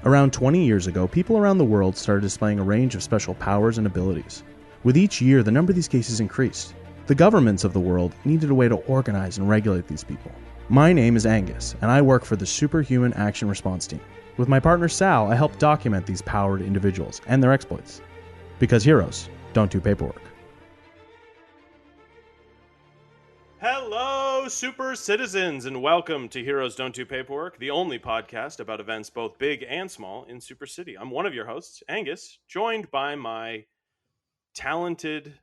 Around 20 years ago, people around the world started displaying a range of special powers and abilities. With each year, the number of these cases increased. The governments of the world needed a way to organize and regulate these people. My name is Angus, and I work for the Superhuman Action Response Team. With my partner Sal, I help document these powered individuals and their exploits. Because heroes don't do paperwork. Hello, super citizens, and welcome to Heroes Don't Do Paperwork, the only podcast about events both big and small in Super City. I'm one of your hosts, Angus, joined by my talented,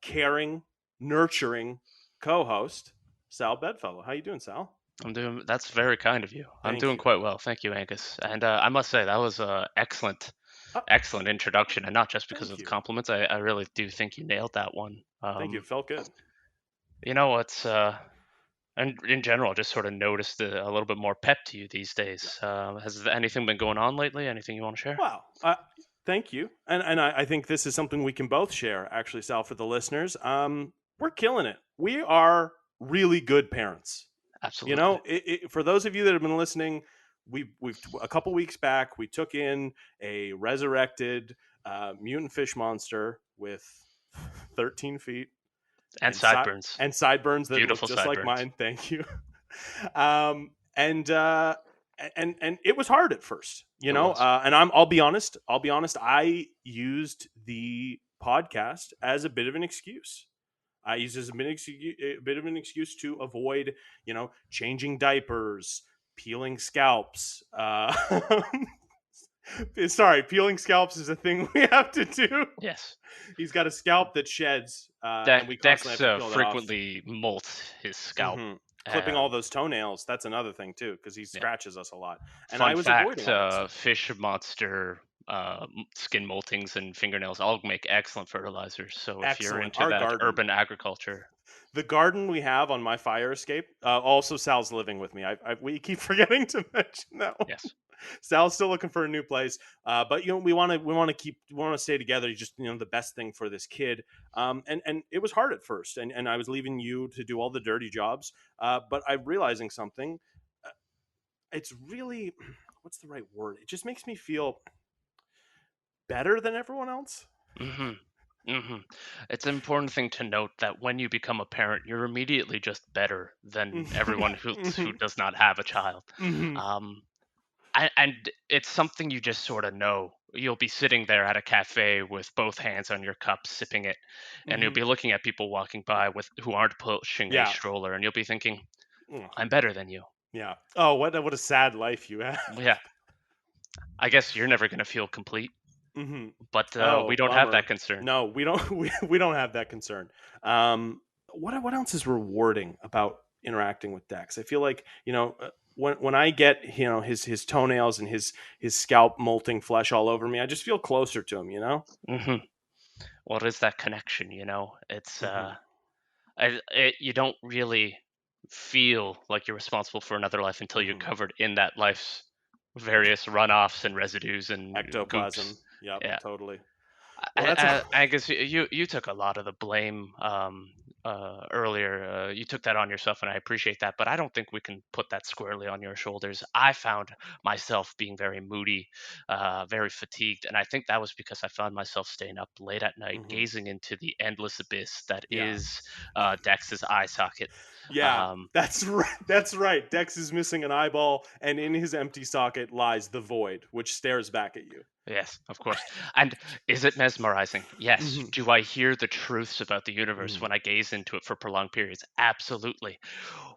caring, nurturing co-host, Sal Bedfellow. How you doing, Sal? That's very kind of you. I'm doing quite well. Thank you, Angus. And I must say, that was an excellent introduction, and not just because of the compliments. I really do think you nailed that one. Thank you. It felt good. You know, and in general, just sort of noticed a little bit more pep to you these days. Has anything been going on lately? Anything you want to share? Wow. Thank you. And I think this is something we can both share, actually, Sal, for the listeners. We're killing it. We are really good parents. Absolutely. You know, for those of you that have been listening, we've a couple weeks back, we took in a resurrected mutant fish monster with 13 feet. And sideburns. And sideburns that Beautiful look just sideburns. like mine. Thank you. And it was hard at first, you know. And I'll be honest. I used the podcast as a bit of an excuse. I used it as a bit of an excuse to avoid, you know, changing diapers, peeling scalps. Sorry, peeling scalps is a thing we have to do. Yes. He's got a scalp that sheds. Dex frequently molts his scalp. Mm-hmm. Clipping all those toenails, that's another thing too, because he scratches us a lot. And Fun I was fact, avoiding fish monster skin moltings and fingernails all make excellent fertilizers. So if you're into urban agriculture. The garden we have on my fire escape, also Sal's living with me. We keep forgetting to mention that one. Yes. Sal's still looking for a new place, but you know we want to stay together. Just, you know, the best thing for this kid. And it was hard at first, and I was leaving you to do all the dirty jobs. But I'm realizing something. It's really, what's the right word? It just makes me feel better than everyone else. Mm-hmm. Mm-hmm. It's an important thing to note that when you become a parent, you're immediately just better than everyone who does not have a child. Mm-hmm. And it's something you just sort of know. You'll be sitting there at a cafe with both hands on your cup, sipping it, and you'll be looking at people walking by who aren't pushing a stroller, and you'll be thinking, "I'm better than you." Yeah. Oh, what a sad life you have. Yeah. I guess you're never going to feel complete. Mm-hmm. But we don't have that concern. No, we don't. We don't have that concern. What else is rewarding about interacting with Dex? I feel like, you know, when I get, you know, his toenails and his scalp molting flesh all over me, I just feel closer to him. You know. Mm-hmm. What is that connection? You know, it's you don't really feel like you're responsible for another life until you're covered in that life's various runoffs and residues and ectoplasm. Goops. Yep, yeah, totally. I guess you took a lot of the blame earlier. You took that on yourself, and I appreciate that. But I don't think we can put that squarely on your shoulders. I found myself being very moody, very fatigued, and I think that was because I found myself staying up late at night, gazing into the endless abyss that is Dex's eye socket. Yeah, that's right. That's right. Dex is missing an eyeball, and in his empty socket lies the void, which stares back at you. Yes, of course. And is it mesmerizing? Yes. Do I hear the truths about the universe when I gaze into it for prolonged periods? Absolutely.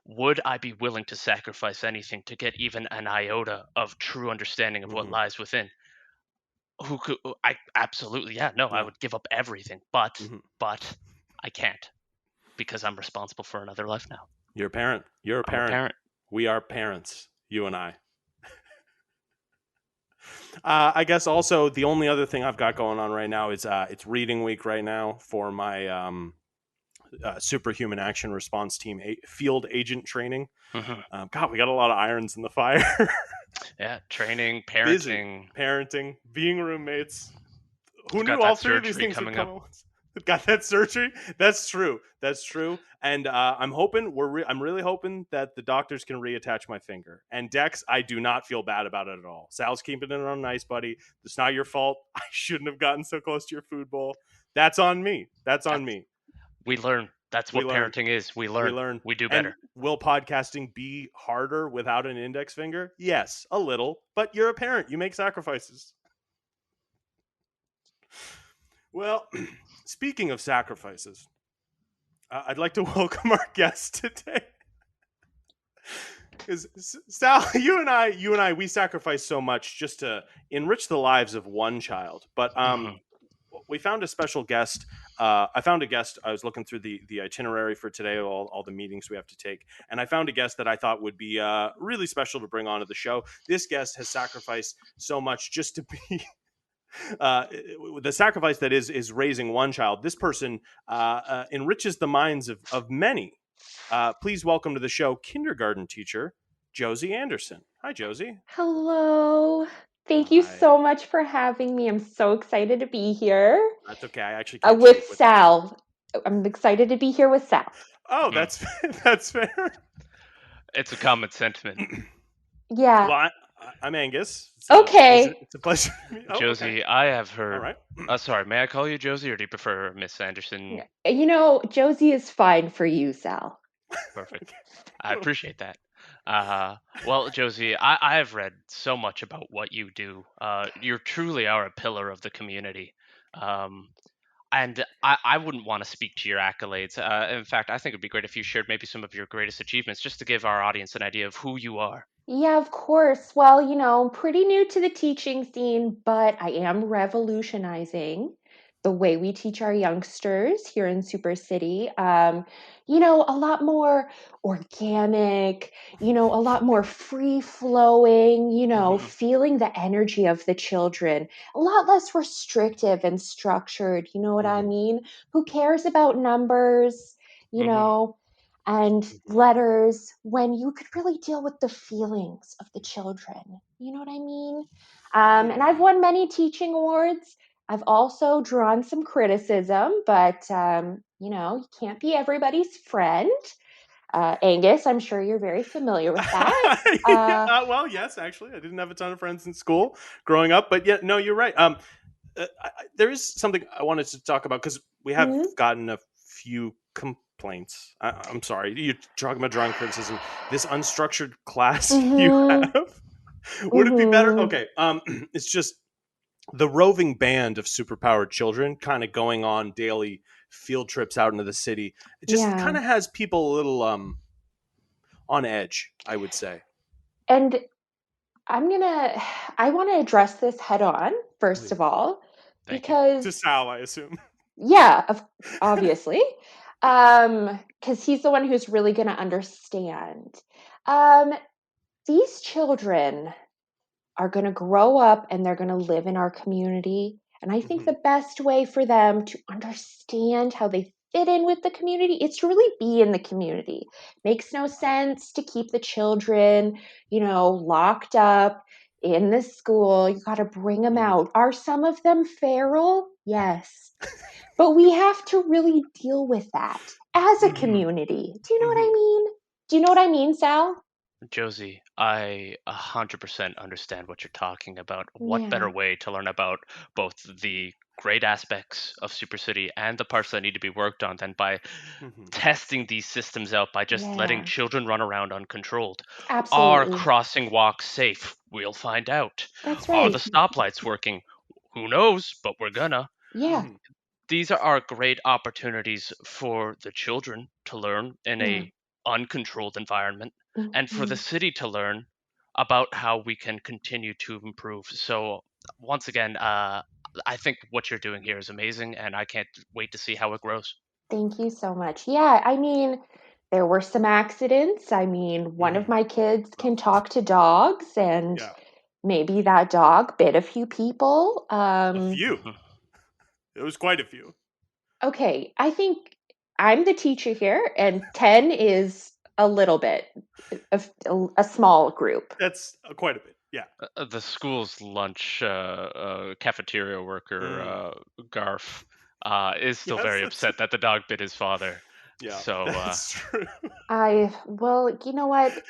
Would I be willing to sacrifice anything to get even an iota of true understanding of what lies within? Absolutely, yeah. No, I would give up everything, but I can't, because I'm responsible for another life now. You're a parent. You're a parent. We are parents, you and I. I guess also the only other thing I've got going on right now is it's reading week right now for my Superhuman Action Response Team field agent training. God, we got a lot of irons in the fire. Yeah, training, parenting, being roommates. Who knew all three of these things would come at once? got that surgery. That's true. That's true. And I'm hoping I'm really hoping that the doctors can reattach my finger. And Dex, I do not feel bad about it at all. Sal's keeping it on nice, buddy. It's not your fault. I shouldn't have gotten so close to your food bowl. That's on me. That's on me. We learn. That's We what learn. parenting is. We We learn. learn. We do And better. will podcasting be harder without an index finger? Yes, a little. But you're a parent. You make sacrifices. Well, speaking of sacrifices, I'd like to welcome our guest today. Because Sal, you and I, we sacrifice so much just to enrich the lives of one child. But we found a special guest. I found a guest. I was looking through the itinerary for today, all the meetings we have to take, and I found a guest that I thought would be really special to bring onto the show. This guest has sacrificed so much just to be. The sacrifice that is raising one child. This person enriches the minds of many. Please welcome to the show kindergarten teacher Josie Anderson. Hi, Josie. Hello. Thank you Hi. so much for having me. I'm so excited to be here. That's okay. I actually can't With speak with Sal. I'm excited to be here with Sal. Oh, that's fair. It's a common sentiment. Yeah. Well, I'm Angus. Okay. It's a pleasure. Josie, Okay. I have heard. All right. Sorry, may I call you Josie, or do you prefer Miss Anderson? Josie is fine for you, Sal. Perfect. I appreciate that. Well, Josie, I have read so much about what you do. You truly are a pillar of the community. And I wouldn't want to speak to your accolades. In fact, I think it'd be great if you shared maybe some of your greatest achievements just to give our audience an idea of who you are. Yeah, of course. Well, I'm pretty new to the teaching scene, but I am revolutionizing the way we teach our youngsters here in Super City. A lot more organic, a lot more free flowing, feeling the energy of the children, a lot less restrictive and structured. You know what I mean? Who cares about numbers? And letters when you could really deal with the feelings of the children. You know what I mean? And I've won many teaching awards. I've also drawn some criticism, but, you can't be everybody's friend. Angus, I'm sure you're very familiar with that. Well, yes, actually, I didn't have a ton of friends in school growing up, but yeah, no, you're right. There is something I wanted to talk about because we have gotten a few complaints. I'm sorry, you're talking about drawing criticism. This unstructured class you have, would it be better? Okay, it's just the roving band of superpowered children kind of going on daily field trips out into the city. It just kind of has people a little on edge, I would say. And I want to address this head on, first of all, because to Sal, I assume. Yeah, obviously. Because he's the one who's really going to understand. These children are going to grow up and they're going to live in our community. And I think the best way for them to understand how they fit in with the community is to really be in the community. Makes no sense to keep the children, locked up in the school. You got to bring them out. Are some of them feral? Yes. But we have to really deal with that as a community. Do you know what I mean? Do you know what I mean, Sal? Josie, I 100% understand what you're talking about. What better way to learn about both the great aspects of Super City and the parts that need to be worked on than by testing these systems out by just letting children run around uncontrolled? Absolutely. Are crossing walks safe? We'll find out. That's Are right. the stoplights working? Who knows, but we're gonna. Yeah. These are great opportunities for the children to learn in a uncontrolled environment and for the city to learn about how we can continue to improve. So once again, I think what you're doing here is amazing, and I can't wait to see how it grows. Thank you so much. Yeah, there were some accidents. One of my kids can talk to dogs, and maybe that dog bit a few people. A few? It was quite a few. Okay, I think I'm the teacher here, and 10 is a little bit, a small group. That's quite a bit, yeah. The school's lunch cafeteria worker, Garf, is still Yes, very that's upset that the dog bit his father. yeah, So that's true. Well, you know what?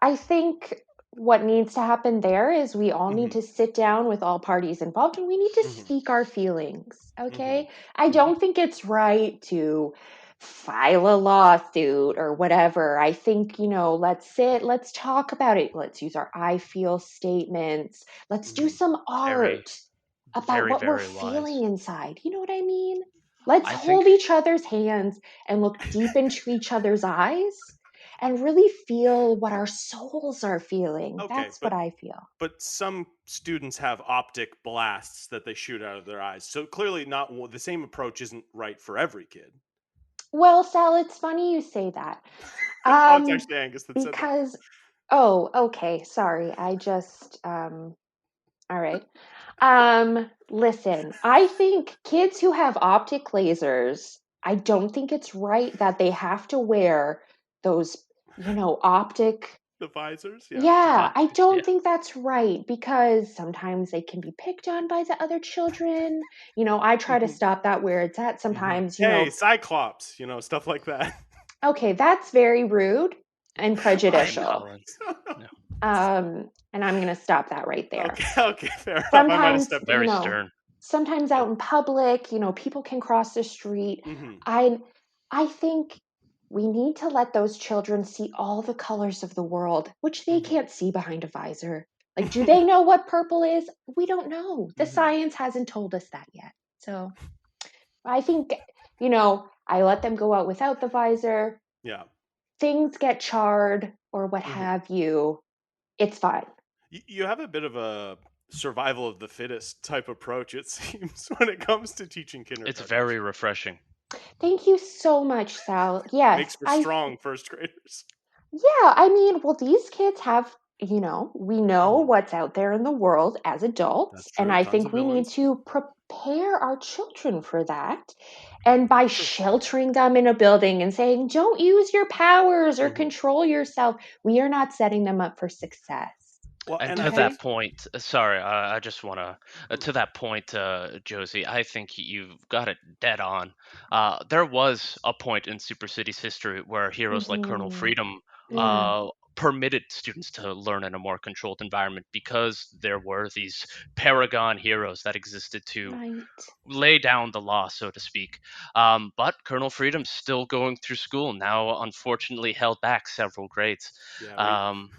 I think what needs to happen there is we all need Mhm, to sit down with all parties involved and we need to mhm, speak our feelings, mhm, okay? I mhm, don't think it's right to file a lawsuit or whatever. I think, let's sit, let's talk about it. Let's use our I feel statements. Let's do mhm. some very, art about very, what we're very feeling wise. inside. You know what I mean? Let's I think hold each other's hands and look deep into each other's eyes and really feel what our souls are feeling. Okay, That's what I feel. but some students have optic blasts that they shoot out of their eyes. So clearly not the same approach isn't right for every kid. Well, Sal, it's funny you say that. Oh, it's Um, actually Angus that said that. because, oh, okay, sorry. I just, all right. Listen, I think kids who have optic lasers, I don't think it's right that they have to wear those, optic. The visors, yeah. Yeah, I optics, yeah. don't think that's right because sometimes they can be picked on by the other children. I try to Mhm, stop that where it's at mhm. sometimes, Hey, Cyclops, stuff like that. okay, that's very rude and Shame, prejudicial. Colin. No, And I'm going to stop that right there. Okay, okay, fair enough. I might have Sometimes, stepped very over. stern. sometimes Yep. out in public, people can cross the street. Hmm. I think we need to let those children see all the colors of the world, which they Hmm. can't see behind a visor. Like, do they know what purple is? We don't know. The Hmm. science hasn't told us that yet. So I think, I let them go out without the visor. Yeah. Things get charred or what Hmm. have you. It's fine. You have a bit of a survival of the fittest type approach, it seems, when it comes to teaching It's kindergartners. very refreshing. Thank you so much, Sal. Yes, Makes for strong first graders. yeah, I mean, well, these kids have, we know Hmm. what's out there in the world as That's adults, and true. I Tons think of we need villains. to prepare our children for that. And by True. sheltering them in a building and saying, don't use your powers or Hmm. control yourself, we are not setting them up for success. Well, And and I to Okay? think. that point, sorry, I just want to that point, Josie, I think you've got it dead on. There was a point in Super City's history where heroes like Colonel Hmm. Freedom Yeah, permitted students to learn in a more controlled environment because there were these paragon heroes that existed to right. lay down the law, so to speak. But Colonel Freedom's still going through school now, unfortunately held back several grades. Yeah, we. Um,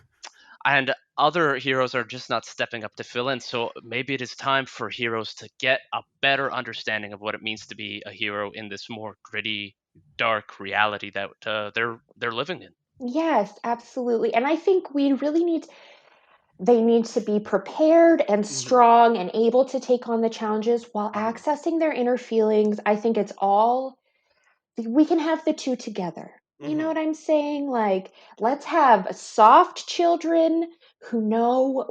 and other heroes are just not stepping up to fill in. So maybe it is time for heroes to get a better understanding of what it means to be a hero in this more gritty, dark reality that they're living in. Yes, absolutely. And I think we really they need to be prepared and Hmm. strong and able to take on the challenges while Hmm. accessing their inner feelings. I think it's all, we can have the two together. You know Hmm. what I'm saying? Like, let's have soft children who know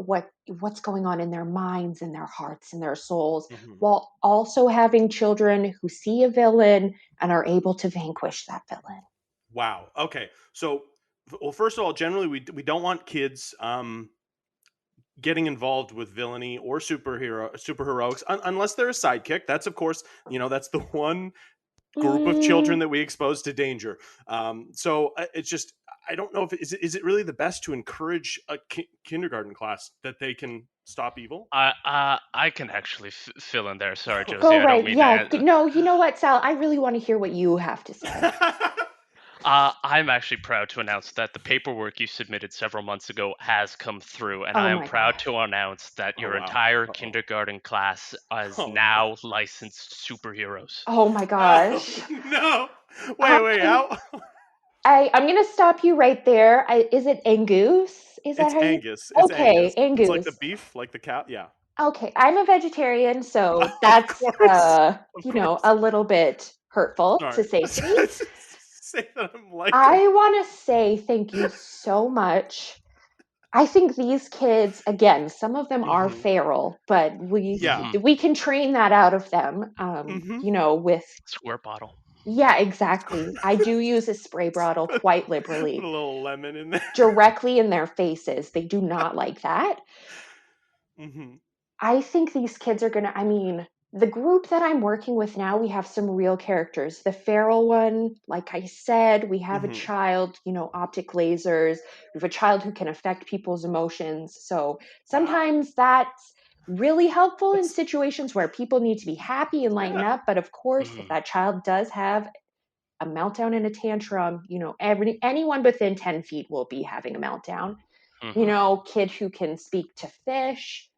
what's going on in their minds and their hearts and their souls, Hmm. while also having children who see a villain and are able to vanquish that villain. Wow. Okay. So, well, first of all, generally we don't want kids getting involved with villainy or superheroics unless they're a sidekick. That's of course, that's the one group of children Mm, that we expose to danger. So it's just I don't know if is it really the best to encourage a kindergarten class that they can stop evil? I can actually fill in there. Sorry, Josie, go I don't right. mean Yeah. to. No, you know what, Sal? I really want to hear what you have to say. I'm actually proud to announce that the paperwork you submitted several months ago has come through, and Oh I am my proud gosh. to announce that Oh your wow. entire Uh-oh. kindergarten class is Oh no. now licensed superheroes. Oh my Oh gosh. no. Wait, I how? I'm gonna stop you right there. Is it Angus? Is that It's how you? Angus. It's Okay, Angus. It's like the Angus. beef, like the cow. Yeah. Okay, I'm a vegetarian, so Of that's course. Of course. a little bit hurtful to Sorry. say to me. Say that I'm like him. I want to say thank you so much. I think these kids, again, some of them are Hmm. feral, but Yeah. Hmm. we can train that out of them. Hmm. With Squirt bottle. yeah, exactly. I do use a spray bottle Put, quite put a liberally, little lemon in there. directly in their faces. They do not like that. Hmm. I think these kids are gonna, I mean, the group that I'm working with now, we have some real characters. The feral one, like I said, we have a child, optic lasers. We have a child who can affect people's emotions. So sometimes that's really helpful in situations where people need to be happy and lighten up. But of course, if that child does have a meltdown and a tantrum, anyone within 10 feet will be having a meltdown. Kid who can speak to fish.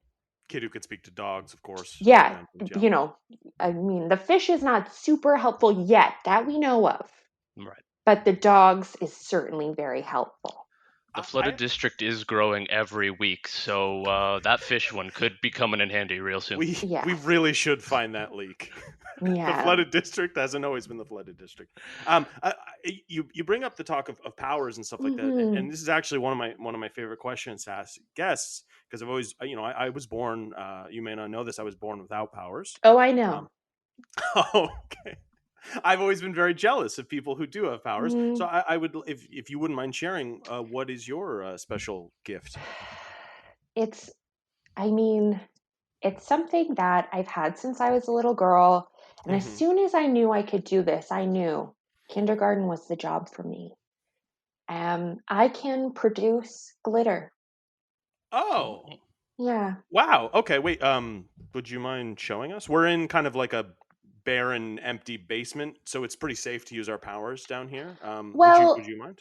Kid who could speak to dogs, of course. Yeah, the fish is not super helpful yet, that we know of. Right. But the dogs is certainly very helpful. The flooded district is growing every week, so that fish one could be coming in handy real soon. We really should find that leak. Yeah. The flooded district hasn't always been the flooded district. You bring up the talk of powers and stuff like that, and this is actually one of my favorite questions to ask guests, because I've always, I was born. You may not know this. I was born without powers. Oh, I know. Okay. I've always been very jealous of people who do have powers. So I would, if you wouldn't mind sharing, what is your special gift? It's something that I've had since I was a little girl. And as soon as I knew I could do this, I knew kindergarten was the job for me. I can produce glitter. Oh. Yeah. Wow. Okay. Wait. Would you mind showing us? We're in kind of like a barren, empty basement, so it's pretty safe to use our powers down here. Would you mind?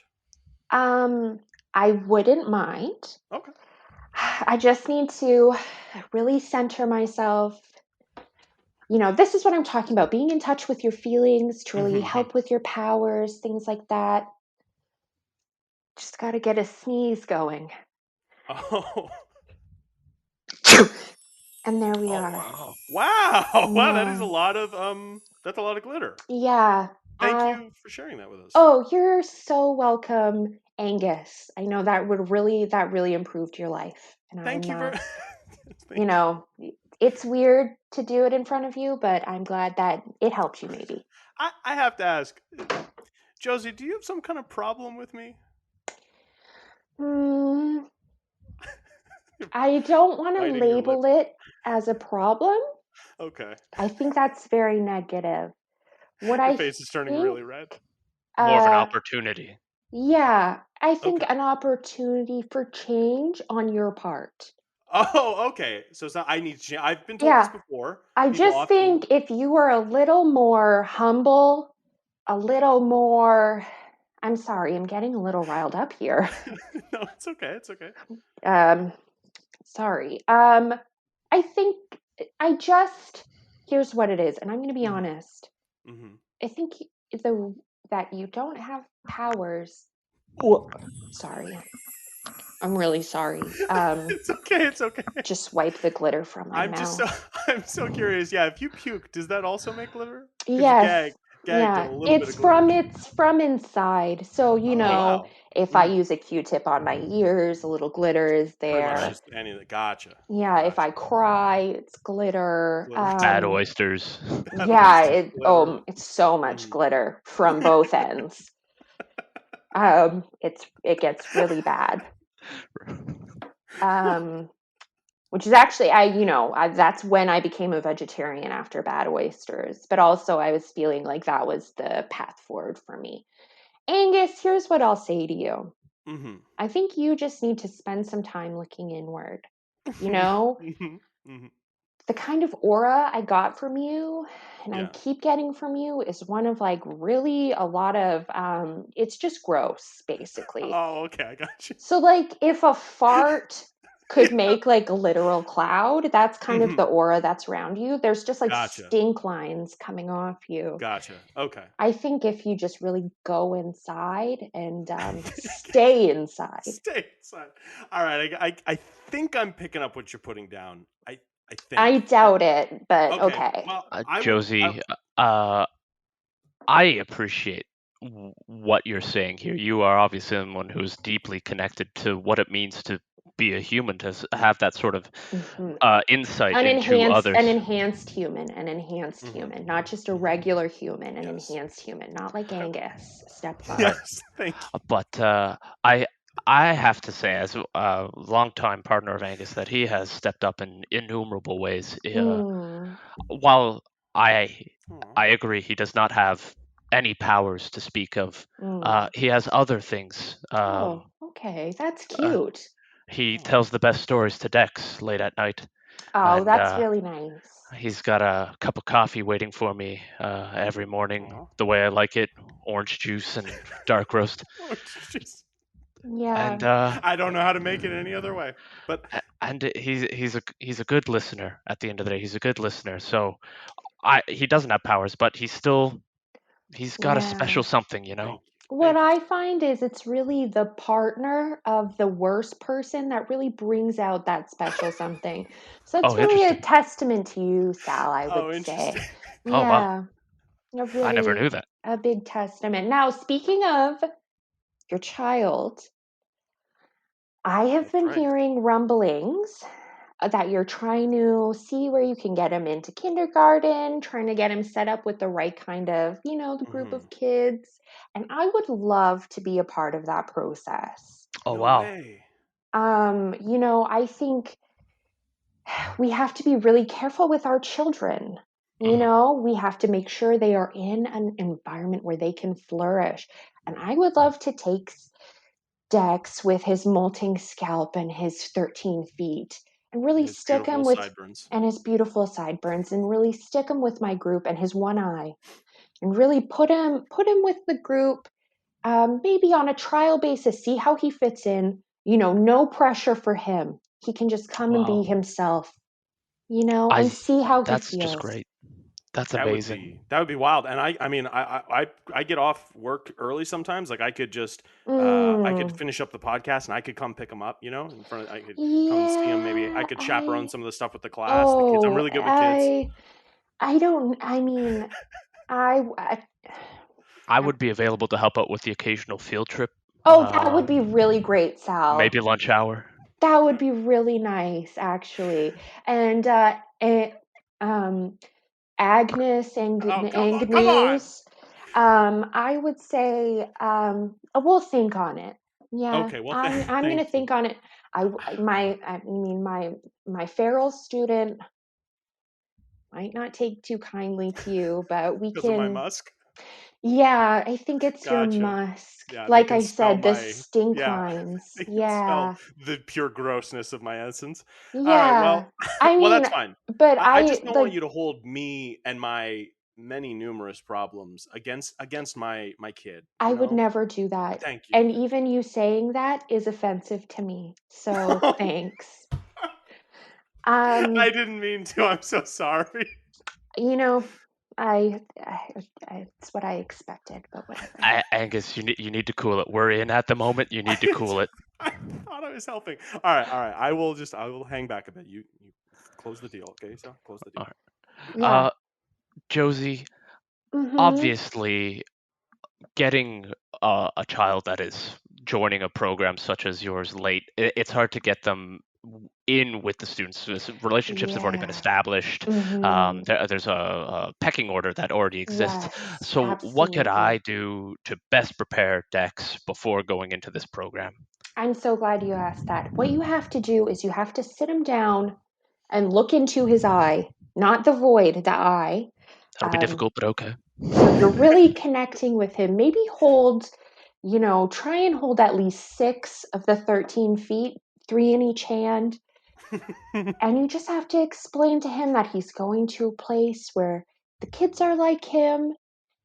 I wouldn't mind. Okay. I just need to really center myself. This is what I'm talking about. Being in touch with your feelings to really help with your powers, things like that. Just got to get a sneeze going. Oh. And there we are. Wow. Wow, that is a lot of that's a lot of glitter. Yeah. Thank you for sharing that with us. Oh, you're so welcome, Angus. I know that really improved your life. And Thank you very it's weird to do it in front of you, but I'm glad that it helped you maybe. I have to ask, Josie, do you have some kind of problem with me? I don't want to label it as a problem. Okay. I think that's very negative. Your face is turning really red. More of an opportunity. Yeah, I think an opportunity for change on your part. Oh, okay. So I need to change. I've been told this before. I just think if you were a little more humble, a little more... I'm sorry, I'm getting a little riled up here. No, it's okay. It's okay. Sorry. I think here's what it is, and I'm going to be honest. I think that you don't have powers. Sorry. I'm really sorry. It's okay. It's okay. Just wipe the glitter from my mouth. I'm so curious. Yeah, if you puke, does that also make glitter? Yes. Yeah, it's from inside. So if I use a Q-tip on my ears, a little glitter is there. Pretty much just anything. Gotcha. Yeah, if I cry, it's glitter. Bad oysters. Yeah, it's so much glitter from both ends. It gets really bad. Which is actually, that's when I became a vegetarian after bad oysters. But also I was feeling like that was the path forward for me. Angus, here's what I'll say to you. I think you just need to spend some time looking inward. The kind of aura I got from you and I keep getting from you is one of really a lot of, it's just gross, basically. Oh, okay, I got you. So if a fart could make a literal cloud, that's kind of the aura that's around you. There's just stink lines coming off you. Gotcha. Okay. I think if you just really go inside and stay inside. Stay inside. All right. I think I'm picking up what you're putting down. I think. I doubt it, but okay. Well, Josie, I appreciate what you're saying here. You are obviously someone who's deeply connected to what it means to be a human, to have that sort of insight into others. An enhanced human, not just a regular human, an enhanced human, not like Angus. Step 5. Yes, thank you. But I have to say, as a longtime partner of Angus, that he has stepped up in innumerable ways. Mm, While I Aw. I agree he does not have any powers to speak of, mm. he has other things. Oh, okay. That's Uh, cute. he Aw. tells the best stories to Dex late at night, Oh, and that's really nice. he's got a cup of coffee waiting for me every morning, Aw. the way I like it, orange juice and dark roast. Oh, jeez. Yeah. And I don't know how to make it any other way. But he's a good listener. At the end of the day, he's a good listener. So he doesn't have powers, but he's got a Yeah. special something, you know. thank you. What Thank you. I find is it's really the partner of the worst person that really brings out that special something. So it's Oh, really a interesting. testament to you, Sal, I Oh, would interesting. say. Oh, wow. Yeah, a I never really knew that. a big testament. Now, speaking of your child, I have That's been right. hearing rumblings that you're trying to see where you can get him into kindergarten, trying to get him set up with the right kind of, the group Mhm. of kids. And I would love to be a part of that process. Oh, No wow. way. I think we have to be really careful with our children. Mhm. We have to make sure they are in an environment where they can flourish. And I would love to take Dex with his molting scalp and his 13 feet and And really his stick him beautiful with, sideburns. and his beautiful sideburns, and really stick him with my group and his one eye, and really put him with the group, maybe on a trial basis, see how he fits in. No pressure for him. He can just come and be Wow. himself, and I see how he That's just feels. great. That's That would amazing. be that would be wild. And I mean I get off work early sometimes. Like I could just I could Mm, finish up the podcast and I could come pick them up. In front of I could come see them. Maybe I yeah, could chaperone some of the stuff with the class, the kids. I'm oh, really good with kids. I don't, I mean, I I would be available to help out with the occasional field trip, oh, that would be really great, Sal. maybe lunch hour. That would be really nice, actually. And um, Agnes and Oh, come on. News, I would say we'll think on it. Yeah, Okay, well, I'm thank gonna you. think on it. My feral student might not take too kindly to you, but we Because of my can. musk. Yeah, I think it's your Gotcha. musk. Yeah, they Like can I smell said, the my stink yeah. lines. They can smell Yeah. the pure grossness of my essence. All right, Yeah. well, I well, mean, that's fine. but I I just don't want like you to hold me and my many numerous problems against my kid. I would never do that. Thank you. And even you saying that is offensive to me. So thanks. I Um, didn't mean to. I'm so sorry. you know, it's what I expected, but whatever. Angus, you need to cool it. We're in at the moment. You need to cool it. I thought I was helping. All right, all right. I will hang back a bit. You close the deal, okay? So close the All deal. right. Yeah. Josie, Mhm. obviously, getting a child that is joining a program such as yours late, it's hard to get them in with the students. Relationships have already been Yeah. established. Mhm. There's a pecking order that already exists. Yes, So, what could I absolutely. do to best prepare Dex before going into this program? I'm so glad you asked that. What you have to do is you have to sit him down and look into his eye, not the void, the eye. That'll be Um, difficult, but okay. so you're really connecting with him. Maybe try and hold at least 6 of the 13 feet, 3 in each hand. And you just have to explain to him that he's going to a place where the kids are like him.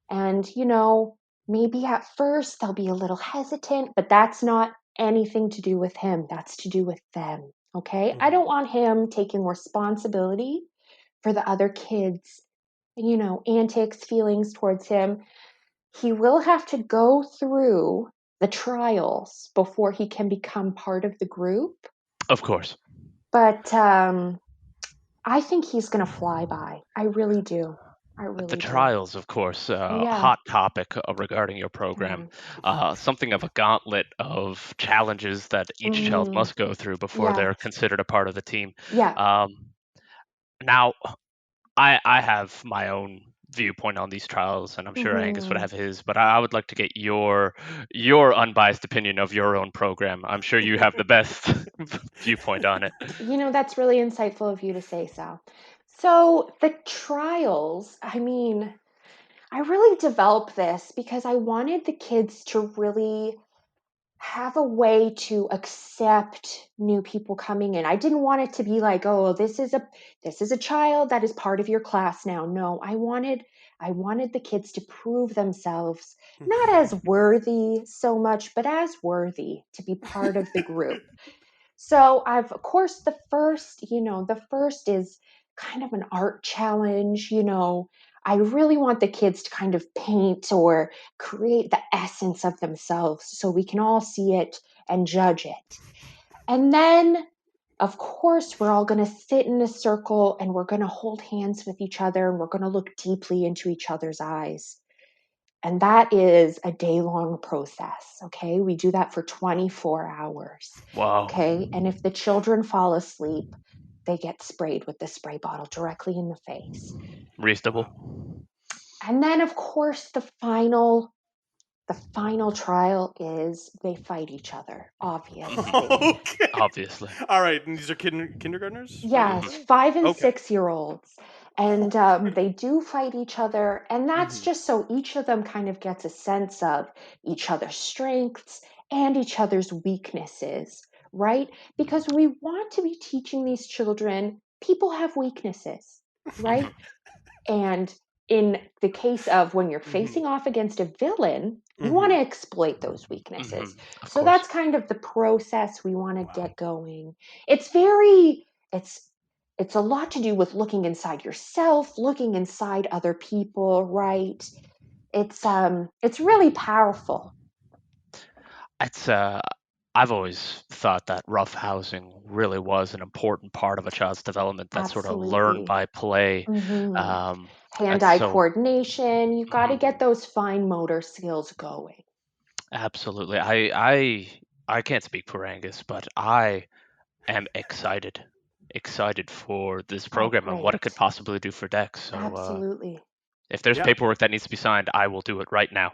And, maybe at first they'll be a little hesitant, but that's not anything to do with him. That's to do with them. Okay. I Mhm. don't want him taking responsibility for the other kids, antics, feelings towards him. He will have to go through the trials before he can become part of the group. Of course. But I think he's going to fly by. I really do. I The really do. trials, of course, Yeah. hot topic regarding your program. Yeah. Something of a gauntlet of challenges that each child Mm, must go through before yeah. they're considered a part of the team. Yeah. Um, Now, I have my own viewpoint on these trials, and I'm sure Angus would Mhm. have his, but I would like to get your unbiased opinion of your own program. I'm sure you have the best viewpoint on it. That's really insightful of you to say, Sal. So the trials, I mean, I really developed this because I wanted the kids to really have a way to accept new people coming in. I didn't want it to be like, oh, this is a child that is part of your class now. No, I wanted the kids to prove themselves not as worthy so much, but as worthy to be part of the group. So of course, the first is kind of an art challenge. I really want the kids to kind of paint or create the essence of themselves so we can all see it and judge it. And then, of course, we're all going to sit in a circle and we're going to hold hands with each other and we're going to look deeply into each other's eyes. And that is a day-long process, okay? We do that for 24 hours, Wow. okay? And if the children fall asleep, they get sprayed with the spray bottle directly in the face. Reasonable. And then, of course, the final trial is they fight each other, obviously. Okay. Obviously. All right. And these are kindergartners? Yeah, Fighting? 5 and Okay. 6-year-olds. And they do fight each other. And that's just so each of them kind of gets a sense of each other's strengths and each other's weaknesses, right? Because we want to be teaching these children people have weaknesses, right? And in the case of when you're facing off against a villain, you want to exploit those weaknesses. Of So course. that's kind of the process we want to Wow. get going. It's a lot to do with looking inside yourself, looking inside other people, right? It's really powerful. It's I've always thought that rough housing really was an important part of a child's development, that sort of learn Absolutely. by play. Hmm. That's Hand-eye so coordination, you've got to mhm, get those fine motor skills going. absolutely. I can't speak for Angus, but I am excited for this Oh, program and what it could great. possibly do for Dex. So Absolutely. if there's Yeah. paperwork that needs to be signed, I will do it right now.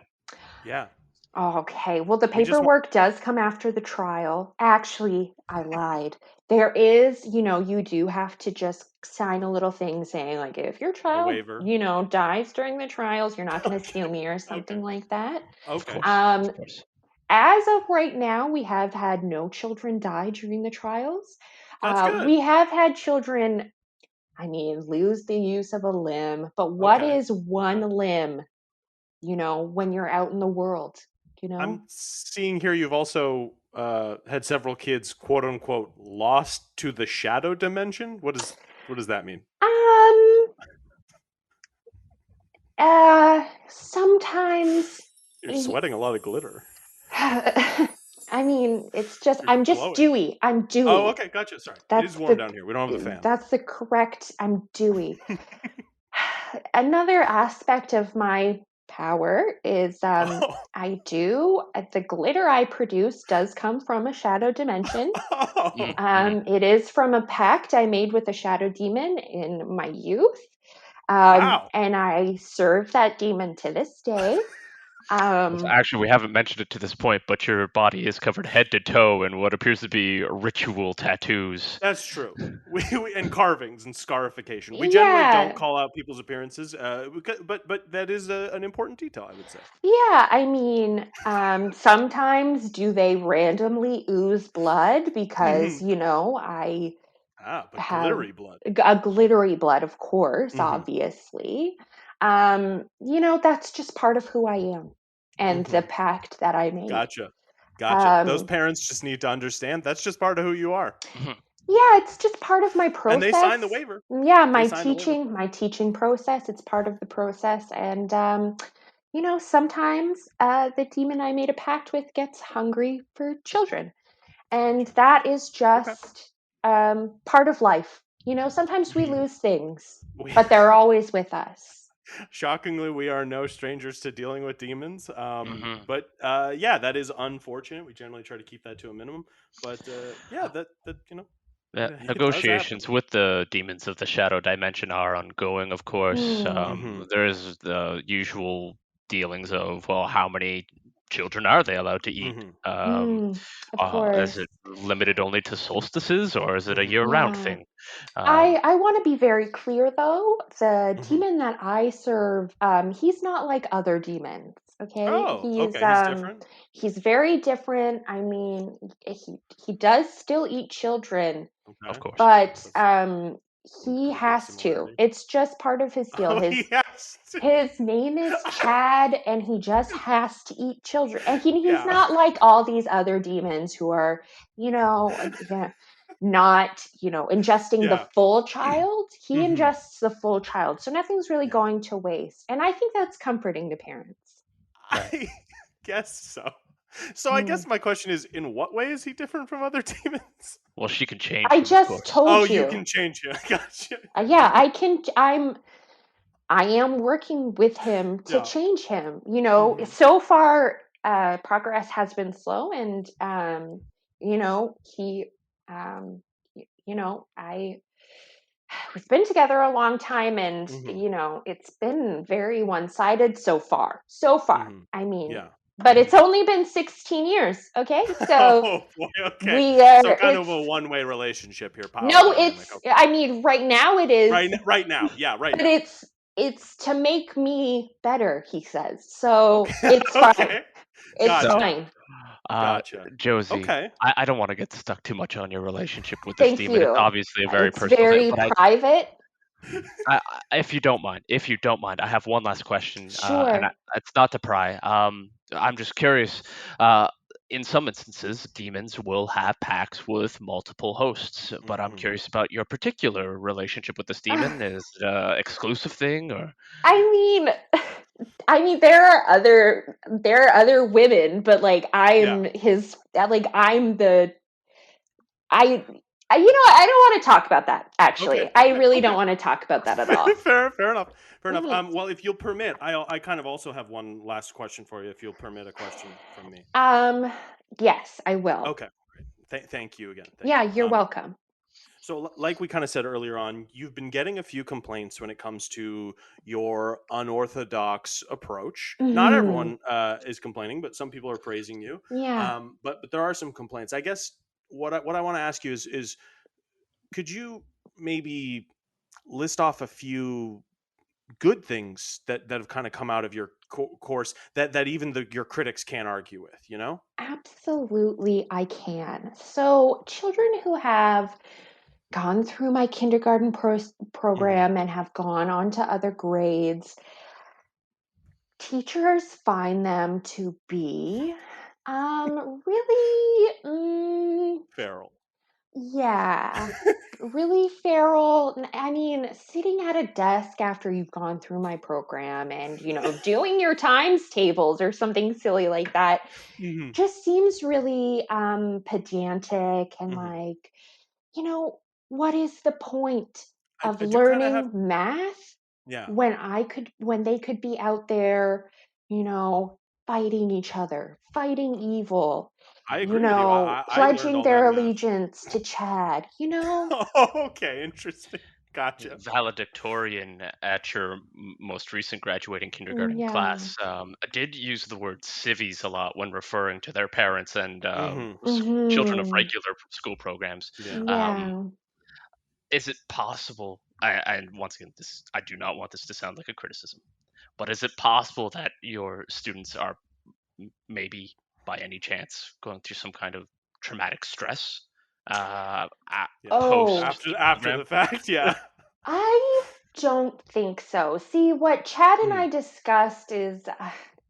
Yeah. Okay, well, the We just want. paperwork does come after the trial. Actually, I lied. There is, you do have to just sign a little thing saying, like, if your A child, waiver. dies during the trials, you're not going to sue me or Okay. something like that. Of Okay. course. Um, Of course. as of right now, we have had no children die during the trials. That's good. We have had children, lose the use of a limb, but what Okay. is one limb, when you're out in the world, you I'm know? seeing here you've also had several kids, quote unquote, lost to the shadow dimension. What does that mean? Um, Sometimes, You're y- sweating a lot of glitter. it's just, You're I'm just glowing. dewy. I'm Oh, dewy. okay, gotcha. Sorry, it is That's warm the, down here. We don't have the fan. that's the correct, I'm dewy. Another aspect of my power is, Oh. the glitter I produce does come from a shadow dimension. Mm. It is from a pact I made with a shadow demon in my youth. Wow. And I serve that demon to this day. Actually, we haven't mentioned it to this point, but your body is covered head to toe in what appears to be ritual tattoos. That's true. And carvings and scarification. We generally don't Yeah. call out people's appearances, but that is an important detail, I would say. Yeah, sometimes do they randomly ooze blood because, I But have glittery blood. a glittery blood, of course, Hmm. obviously. That's just part of who I am and the Hmm. pact that I made. Gotcha. Those Um, parents just need to understand that's just part of who you are, Mhm. Yeah, it's just part of my and they sign the process. waiver. Yeah, They my sign the waiver teaching, for it. my teaching process, it's part of the process. And sometimes the demon I made a pact with gets hungry for children. And Gotcha. that is Okay. just part of life. Sometimes we We, lose things, we but they're always with us. shockingly, we are no strangers to dealing with demons. Mhm. But yeah, that is unfortunate. We generally try to keep that to a minimum. But yeah, that It does happen. Negotiations with the demons of the shadow dimension are ongoing, of course. Mm-hmm. There is the usual dealings of, well, how many children are they allowed to eat? Mm-hmm. Of Is course. it limited only to solstices, or is it a Mm-hmm. year-round Yeah. thing? Um, I want to be very clear though. The Mm-hmm. demon that I serve, he's not like other demons. Okay, Oh, okay. He's different. he's very different. I mean, he does still eat children, of Okay. course. but That's he a big has to. similarity. It's just part of his deal. Oh, yes. His name is Chad, and he just has to eat children. And he's Yeah. not like all these other demons who are, you know, yeah, not, ingesting the Yeah. full child. He Mm-hmm. ingests the full child. So nothing's really Yeah. going to waste. And I think that's comforting to parents. Right. I guess so. So I Mm. guess my question is, in what way is he different from other demons? Well, she can change I him, of just course. Oh, told you you. can change him. Gotcha. Yeah, I am working with him to Yeah. change him. Mm-hmm. So far, progress has been slow, and he, I we've been together a long time, and Mm-hmm. it's been very one-sided so far. So far, Mm-hmm. I mean, Yeah. but it's Mm-hmm. only been 16 years. Okay, so Oh boy. Okay. we are. So kind of a It's one-way relationship here, power no, dynamic. Okay. I mean, right now it is. Right now. Yeah. Right But now. it's to make me better, he says. So Okay. it's fine. Okay. It's So, Gotcha. fine. Gotcha. Josie, Okay. I don't want to get stuck too much on your relationship with this Thank demon. It's you. obviously a very It's personal thing, very but private. if you don't mind, I have one last question, Sure. it's not to pry. I'm just curious. In some instances, demons will have pacts with multiple hosts, but I'm Mm-hmm. curious about your particular relationship with this demon. Is it an exclusive thing, or? I mean, there are other women, but like Yeah. I'm the I don't want to talk about that. Okay. Actually, I Okay. really don't Okay. want to talk about that at all. Fair enough. Fair enough. Mhm. Well, if you'll permit, I kind of also have one last question for you. If you'll permit a question from me. Yes, I will. Okay. Thank you again. Thank Yeah, you. you're welcome. So, like we kind of said earlier on, you've been getting a few complaints when it comes to your unorthodox approach. Not Hmm. everyone is complaining, but some people are praising you. Yeah. But there are some complaints. I guess what I want to ask you is could you maybe list off a few good things that have kind of come out of your course that even your critics can't argue with? You know? Absolutely, I can. So, children who have gone through my kindergarten Mm-hmm. program and have gone on to other grades, teachers find them to be really, Feral. yeah, really feral. I mean, sitting at a desk after you've gone through my program and, doing your times tables or something silly like that Mm-hmm. just seems really pedantic and Mm-hmm. like, what is the point of I do kind of have. learning math Yeah. when they could be out there, you know, fighting each other, fighting evil, I agree with you. I learned pledging all that their in math. allegiance to Chad. Oh, okay, interesting. Gotcha. Valedictorian at your most recent graduating kindergarten Yeah. class did use the word civvies a lot when referring to their parents and Mm-hmm. children of Mhm. regular school programs. Yeah. Um, Yeah. is it possible? And once again, I do not want this to sound like a criticism, but is it possible that your students are maybe by any chance going through some kind of traumatic stress Yeah. post Oh, the After program? the fact, yeah. I don't think so. See, what Chad and Mhm. I discussed is,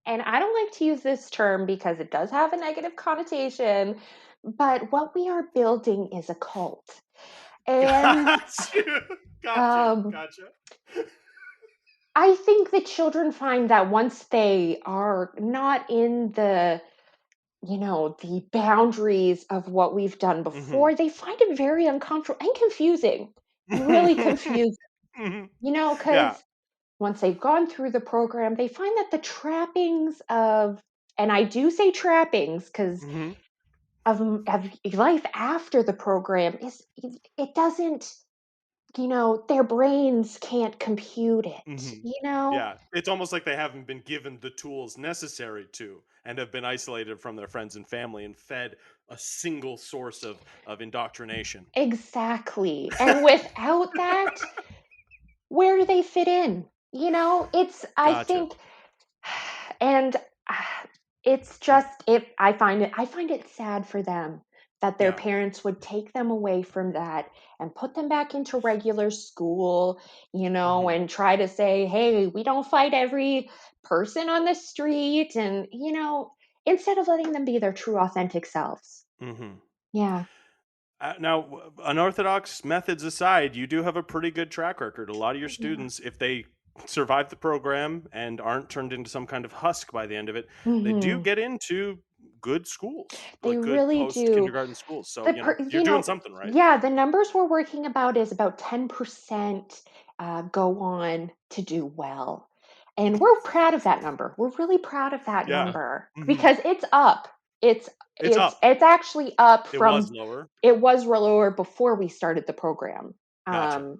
and I don't like to use this term because it does have a negative connotation, but what we are building is a cult. And Gotcha. Gotcha. um, Gotcha. I think that children find that once they are not in the boundaries of what we've done Mm-hmm. before, they find it very uncomfortable and confusing and really confusing, Hmm. because Yeah. once they've gone through the program, they find that the trappings of, and I do say trappings because Hmm. of life after the program is, it doesn't, their brains can't compute it. Yeah, it's almost like they haven't been given the tools necessary to, and have been isolated from their friends and family and fed a single source of indoctrination. Exactly. And without that, where do they fit in? I Gotcha. think, and it's just, I find it sad for them that their Yeah. parents would take them away from that and put them back into regular school, and try to say, hey, we don't fight every person on the street, and instead of letting them be their true authentic selves. Yeah. Now, unorthodox methods aside, you do have a pretty good track record. A lot of your Yeah. students, if they survive the program and aren't turned into some kind of husk by the end of it, they do Hmm. get into good schools, They like good really do. post-kindergarten schools. So, you're You doing know, something right. yeah, the numbers we're working about is about 10% go on to do well. And we're proud of that number. We're really proud of that Yeah. number Hmm. because it's up. It's It's it's up. it's actually up It was from, lower. it was lower before we started the program. Gotcha.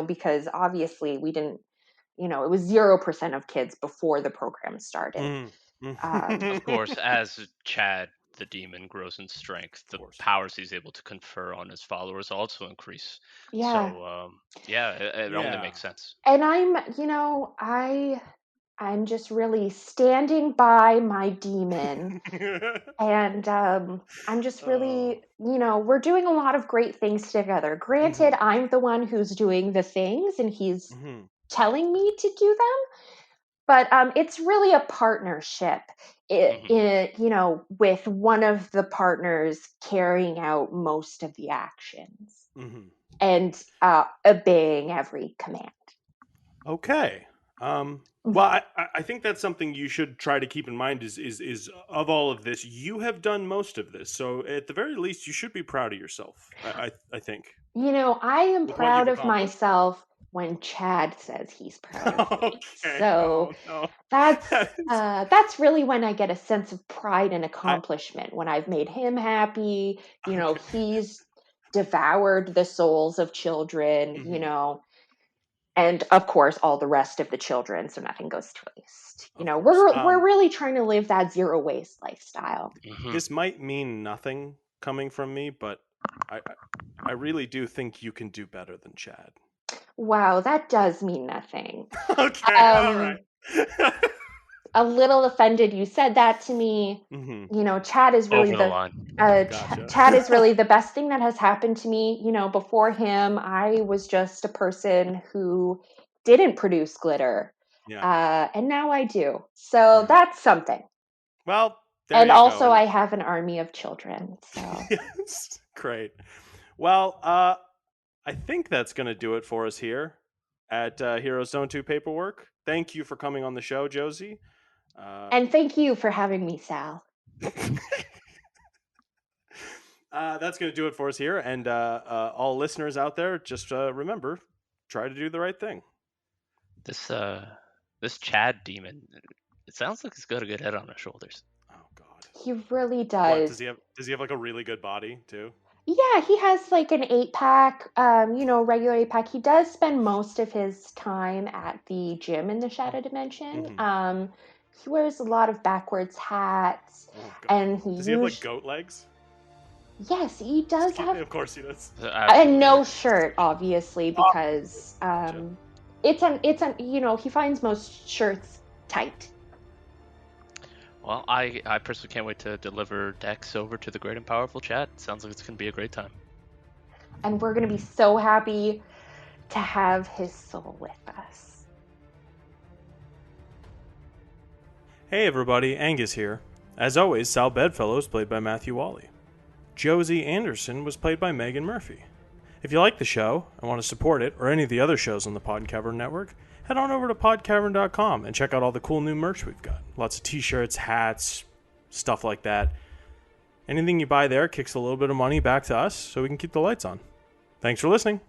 Because obviously we didn't, it was 0% of kids before the program started. Mm. Of course, as Chad the demon grows in strength, Of the course. powers he's able to confer on his followers also increase. Yeah. So, yeah, it only Yeah. makes sense. And I'm just really standing by my demon. And I'm just Oh. really, we're doing a lot of great things together. Granted, I'm the one who's doing the things and he's telling me to do them, but it's really a partnership. Hmm. With one of the partners carrying out most of the actions and obeying every command. Okay. Well, I think that's something you should try to keep in mind is of all of this, you have done most of this. So at the very least, you should be proud of yourself. I think I am with what you've proud of accomplished. myself when Chad says he's proud of me. Okay. So Oh no. that's really when I get a sense of pride and I accomplishment, when I've made him happy. okay. He's devoured the souls of children, Hmm. and of course all the rest of the children, so nothing goes to waste. Of course. We're really trying to live that zero waste lifestyle. Hmm. This might mean nothing coming from me, but I I I really do think you can do better than Chad. Wow, that does mean nothing. Okay. All right. Um, a little offended you said that to me. Hmm. Chad is really Over the line. Gotcha. Chad is really the best thing that has happened to me. Before him, I was just a person who didn't produce glitter, Yeah. and now I do. So Yeah. that's something. Well, there And you go. also, I have an army of children. So Yes. Great. Well, I think that's going to do it for us here at Hero Zone 2 Paperwork. Thank you for coming on the show, Josie. and thank you for having me, Sal. That's going to do it for us here. And all listeners out there, just remember, try to do the right thing. This Chad demon, it sounds like he's got a good head on his shoulders. Oh, God. He really What, does. does he have like a really good body, too? Yeah, he has like an 8-pack, regular 8-pack. He does spend most of his time at the gym in the Shadow Dimension. He wears a lot of backwards hats, Oh, God. and Does he have like goat legs? yes, he does have, Of course he does. and no shirt, obviously, because Gotcha. he finds most shirts tight. Well, I personally can't wait to deliver Dex over to the great and powerful Chad. Sounds like it's going to be a great time. And we're going to be so happy to have his soul with us. Hey everybody, Angus here. As always, Sal Bedfellow is played by Matthew Whalley. Josie Anderson was played by Meghan Murphy. If you like the show and want to support it, or any of the other shows on the Podcavern Network, head on over to podcavern.com and check out all the cool new merch we've got. Lots of t-shirts, hats, stuff like that. Anything you buy there kicks a little bit of money back to us so we can keep the lights on. Thanks for listening.